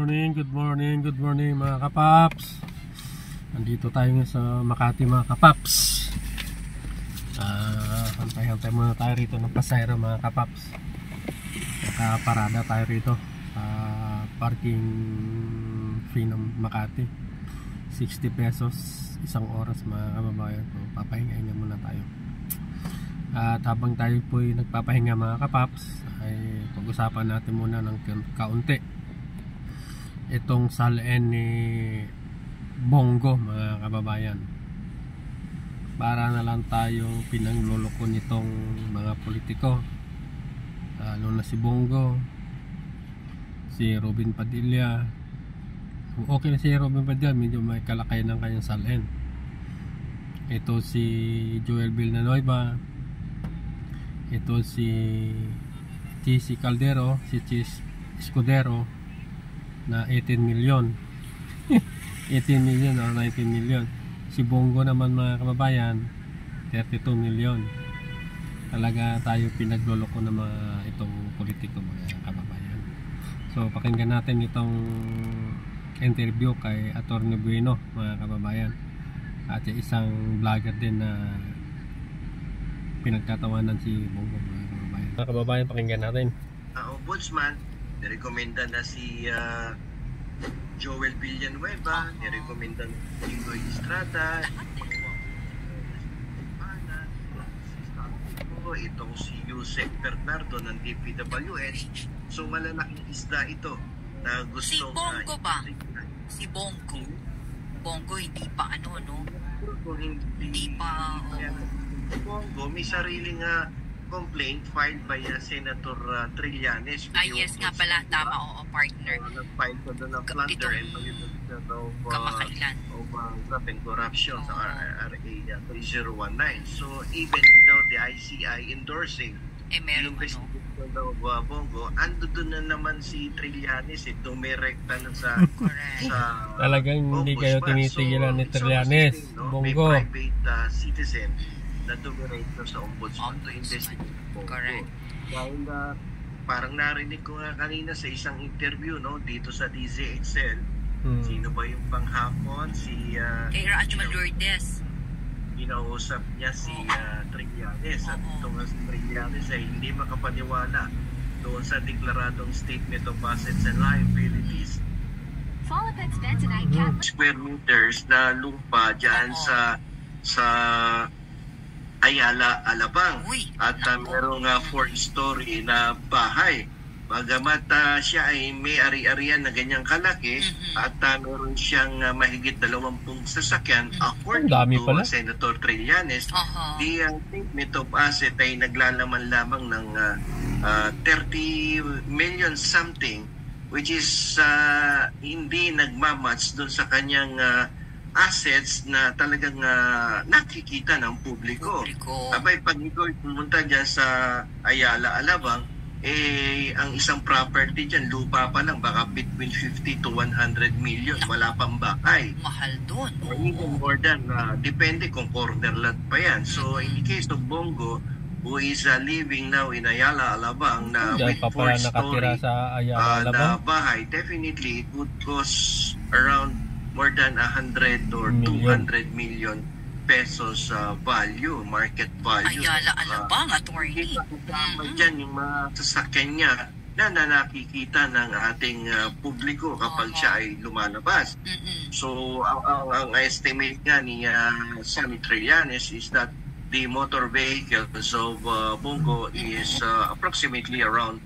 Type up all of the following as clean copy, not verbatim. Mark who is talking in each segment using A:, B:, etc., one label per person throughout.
A: good morning mga kapaps. Nandito tayo ngayon sa Makati mga kapaps. Hantay-hantay muna tayo rito ng pasahero mga kapaps. Nakaparada tayo rito. Parking fee ng Makati 60 pesos isang oras mga kababayan. So, papahinga muna tayo. At habang tayo po ay nagpapahinga mga kapaps, ay pag-usapan natin muna ng kaunti itong salin ni Bongo mga kababayan, para na lang tayo pinangloloko nitong mga politiko, lalo na si Bongo, si Robin Padilla. Okay na si Robin Padilla, medyo may kalakay ng kanyang salin. Ito si Joel Villanueva, ito si Chis Caldero, si Chis Escudero na 18 million 18 million o 19 million. Si Bongo naman mga kababayan 32 million. Talaga tayo pinagloloko ng mga itong politiko mga kababayan. So pakinggan natin itong interview kay Atty. Bueno mga kababayan, at isang vlogger din na pinagtatawanan si Bongo mga kababayan. Pakinggan natin.
B: Ombudsman, nirekomenda na si Joel Villanueva, nirekomenda na si Ingoy Estrada, itong si Yusek Bernardo ng DPWH. So malalaking isda ito na gusto.
C: Si Bongo ba? Si Bongo. Bongo hindi pa ano, no? Hindi pa.
B: Bongo may sariling complaint filed by Senator Trillanes.
C: Yes nga pala, tama, oo, partner.
B: Nag-file ko doon ng plunder and
C: kamakailan
B: of graft and corruption sa RA 3019. So even without the ICI endorsing
C: meron
B: investigation of Bongo, ando doon na naman si Trillanes, dumirekta na sa
A: talagang hindi kayo tinitigilan ni Trillanes, Bongo.
B: May private citizen na dumirekta sa ombudsman to investigate Bongo.
C: Correct.
B: Dahil parang narinig ko nga kanina sa isang interview, no, dito sa DZXL, sino ba yung panghapon? Si
C: kay Rachman Lourdes.
B: Ginausap niya si Trillanes. At ito nga si Trillanes ay hindi makapaniwala doon sa deklaradong statement of assets and liabilities. Square meters na lupa dyan sa Ayala, Alabang. At merong 4-story na bahay. Bagamat siya ay may ari-arian na ganyang kalaki, at meron siyang mahigit 20 sasakyan, according to Senator Trillanes, the statement of asset ay naglalaman lamang ng 30 million something, which is hindi nagmamatch doon sa kanyang assets na talagang nakikita ng publiko. Abay, pag ikaw pumunta dyan sa Ayala, Alabang, ang isang property dyan, lupa pa lang, baka between 50 to 100 million. Wala pang bahay.
C: Mahal doon.
B: Or even more than, depende kung corner lot pa yan. So, in the case of Bongo, who is living now in Ayala, Alabang, na with 4-story na bahay, definitely it would cost around more than 100 or 200 million pesos value, market value.
C: Ayala, Alabang, attorney.
B: Diyan yung mga sasakyan niya na nakikita ng ating publiko kapag siya ay lumalabas. So, ang estimate nga ni Sonny Trillanes is that the motor vehicles of Bongo is approximately around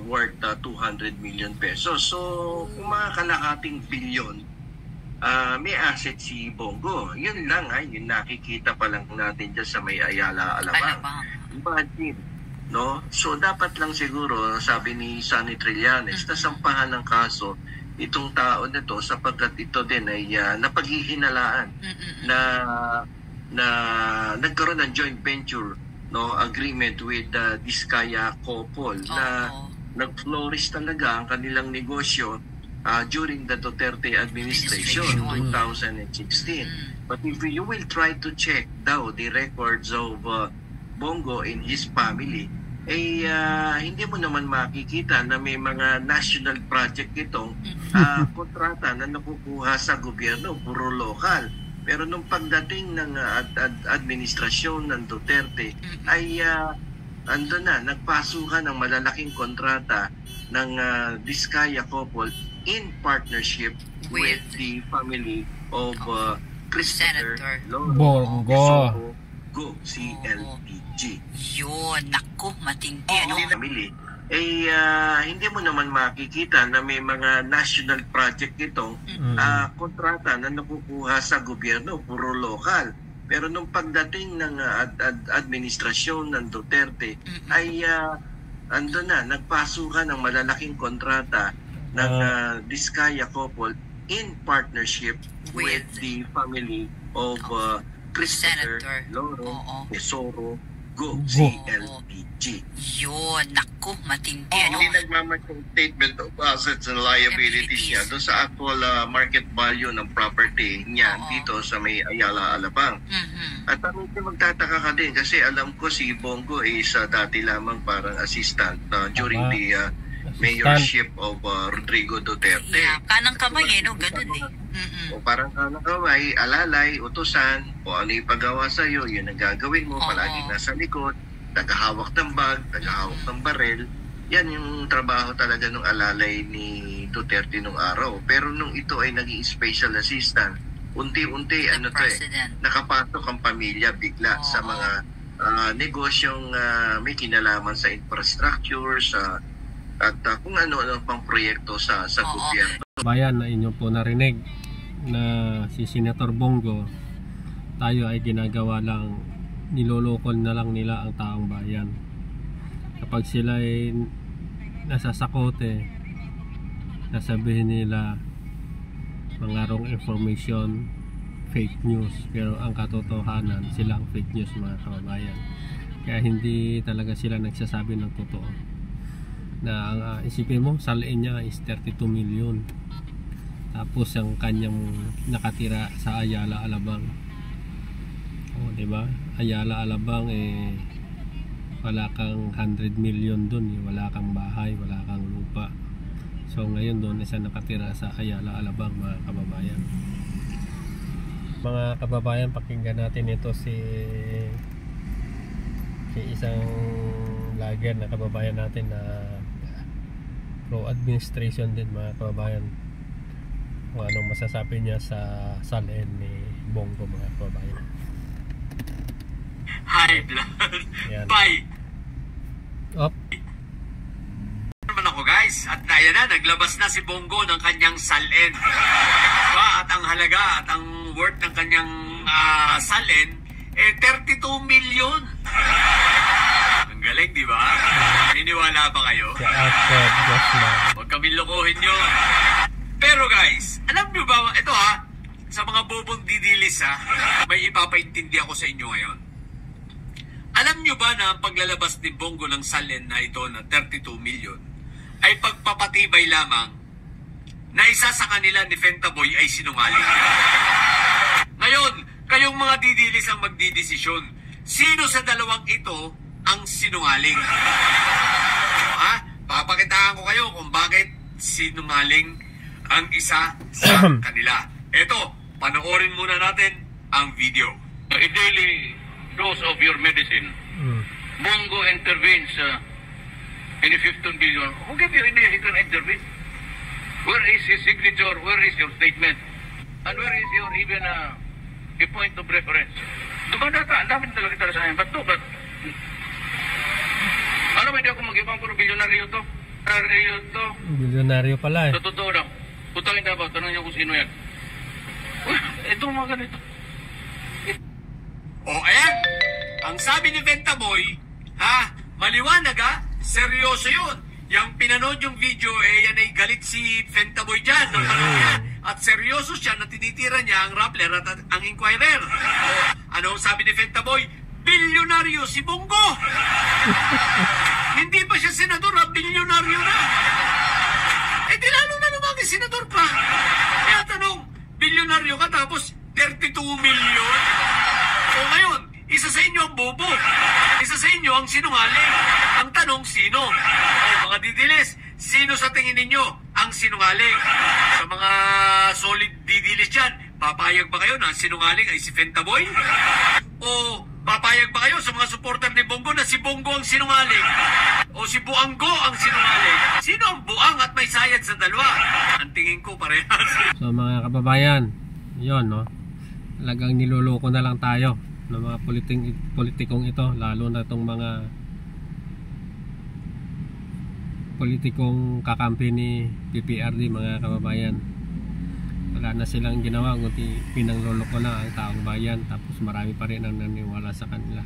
B: worth 200 million pesos. So, kung mga kalahating bilyon may asset si Bongo. Yun lang yung nakikita pa lang natin dyan sa may Ayala, Alabang. Imagine, no? So dapat lang siguro, sabi ni Sonny Trillanes, nasampahan ng kaso itong tao na to, sapagkat ito din ay napaghihinalaan na nagkaroon ng joint venture, no, agreement with Diskaya couple na nag-flourish talaga ang kanilang negosyo during the Duterte administration 2016. But if you will try to check daw the records of Bongo and his family, hindi mo naman makikita na may mga national project itong kontrata na nakukuha sa gobyerno, puro lokal. Pero nung pagdating ng administrasyon ng Duterte ay ando na, nagpasukan ng malalaking kontrata ng Diskaya couple in partnership with the family of Christopher
A: Bongo.
B: Go, CLPG.
C: Yun, naku, matindi. Ano?
B: Family. Hindi mo naman makikita na may mga national project itong kontrata na nakukuha sa gobyerno, puro lokal. Pero nung pagdating ng administrasyon ng Duterte ay ando na, nagpasukan ng malalaking kontrata ng Diskaya couple in partnership with the family of Christopher Tesoro Go, CLPG.
C: Yun, naku, matindi. Ano?
B: Hindi nagmamatching statement of assets and liabilities niya doon sa actual market value ng property niya dito sa may Ayala, Alabang. At magtataka ka din kasi alam ko si Bongo is dati lamang parang assistant during the mayorship of Rodrigo Duterte.
C: Yeah, kanang kamay no? Ganun eh.
B: O parang kanang kamay, alalay, utusan, o ano ipagawa sa'yo, yun ang gagawin mo, palagi nasa likod, tagahawak ng bag, tagahawak ng barel. Yan yung trabaho talaga ng alalay ni Duterte nung araw. Pero nung ito ay naging special assistant, unti-unti nakapasok ang pamilya bigla sa mga negosyong may kinalaman sa infrastructure, at kung ano-ano pang proyekto sa gobyerno.
A: Bayan, na inyo po narinig na si Senator Bongo, tayo ay ginagawa lang, nilolokol na lang nila ang taong bayan. Kapag sila ay nasasakote, nasabihin nila mga wrong information, fake news, pero ang katotohanan sila ang fake news, mga kababayan. Kaya hindi talaga sila nagsasabi ng totoo. Na ang isipin mo, salin niya is 32 million. Tapos ang kanyang nakatira sa Ayala, Alabang. O, di ba? Ayala, Alabang wala kang 100 million doon, wala kang bahay, wala kang lupa. So ngayon doon isa nakatira sa Ayala, Alabang, mga kababayan. Mga kababayan, pakinggan natin ito si isang vlogger na kababayan natin na pro-administration din, mga kababayan, kung anong masasabi niya sa salin ni Bongo, mga kababayan.
D: High blood. Bye.
A: Up.
D: Naman ako guys, at ayan na, naglabas na si Bongo ng kanyang salin. At ang halaga at ang worth ng kanyang salin 32 million. Ang galing, di ba? Naniniwala ba kayo? Huwag kami lokohin nyo. Pero guys, alam nyo ba, ito sa mga bobong didilis may ipapaintindi ako sa inyo ngayon. Alam nyo ba na ang paglalabas ni Bongo ng salin na ito na 32 million ay pagpapatibay lamang na isa sa kanila ni Fentaboy ay sinungaling? Ngayon, kayong mga didilis ang magdidesisyon. Sino sa dalawang ito ang sinungaling? Papakitaan ko kayo kung bakit sinungaling ang isa sa kanila. Ito, panoorin muna natin ang video.
E: A daily dose of your medicine. Bongo intervenes in 15 billion. Who gave you idea he can intervene? Where is his signature? Where is your statement? And where is your even a point of reference? Dumadata, ang dami talaga kita sa akin. Ba't ano ba, hindi ako mag-ibang puro bilyonaryo to?
A: Bilyonaryo pala
E: Sa totoo lang. Putangin na ba? Tanong niyo kung sino yan. Ito mga ganito.
D: Ayan. Ang sabi ni Fentaboy, maliwanag seryoso yun. Yung pinanood yung video, yan ay galit si Fentaboy dyan. At seryoso siya na tinitira niya ang Rappler at ang Inquirer. Ano ang sabi ni Fentaboy? Bilyonaryo si Bongo. Hindi pa siya senador, bilyonaryo na. Di lalo na lumaki senador pa. Kaya tanong, bilyonaryo ka tapos 32 million? O ngayon, isa sa inyo ang bobo. Isa sa inyo ang sinungaling. Ang tanong, sino? O mga didilis, sino sa tingin ninyo ang sinungaling? Sa mga solid didilis dyan, papayag ba kayo na ang sinungaling ay si Fentaboy? O papayag ba kayo sa mga supporter ni Bongo na si Bongo ang sinungaling? O si Buanggo ang sinungaling? Sino ang buang at may sayad sa dalawa? Ang tingin ko parehas.
A: So mga kababayan, yon no, talagang niloloko na lang tayo ng mga politikong ito, lalo na itong mga politikong kakampi ni PPRD, mga kababayan. Wala na silang ginawa kundi pinangloloko na ang taong bayan, tapos marami pa rin ang naniwala sa kanila.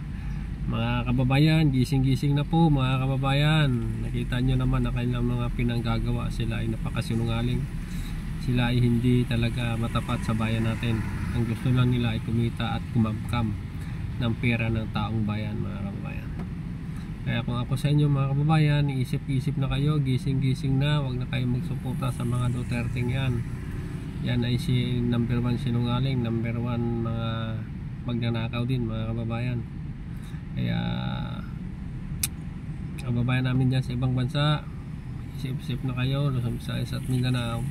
A: Mga kababayan, gising-gising na po mga kababayan. Nakita nyo naman na kanilang mga pinanggagawa, sila ay napakasinungaling. Sila ay hindi talaga matapat sa bayan natin. Ang gusto lang nila ay kumita at kumamkam ng pera ng taong bayan, mga kababayan. Kaya kung ako sa inyo mga kababayan, isip-isip na kayo, gising-gising na, wag na kayo magsuporta sa mga Duterte yan. Yan ay si number 1 sinungaling, number 1 mga magnanakaw din, mga kababayan. Kaya kababayan namin dyan sa ibang bansa, isip-isip na kayo, Luzon, Visayas at Mindanao.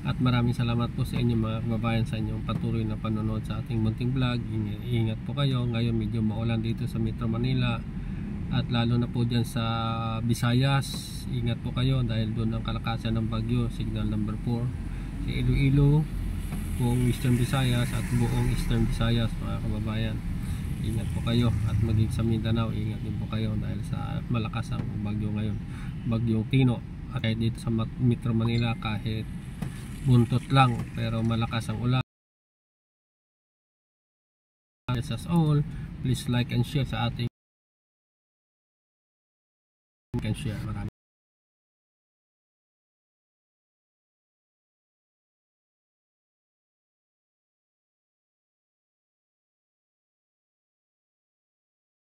A: At maraming salamat po sa inyo mga kababayan sa inyong patuloy na panonood sa ating munting vlog. Ingat po kayo. Ngayon medyo maulan dito sa Metro Manila at lalo na po dyan sa Visayas. Ingat po kayo dahil doon ang kalakasan ng bagyo, signal number 4 sa Iloilo, buong Eastern Visayas at buong Eastern Visayas, mga kababayan. Ingat po kayo at maging sa Mindanao, ingat din po kayo dahil sa malakas ang bagyo ngayon, bagyong Tino. At kahit dito sa Metro Manila, kahit buntot lang pero malakas ang ulan. That's all. Please like and share sa ating and share. Maraming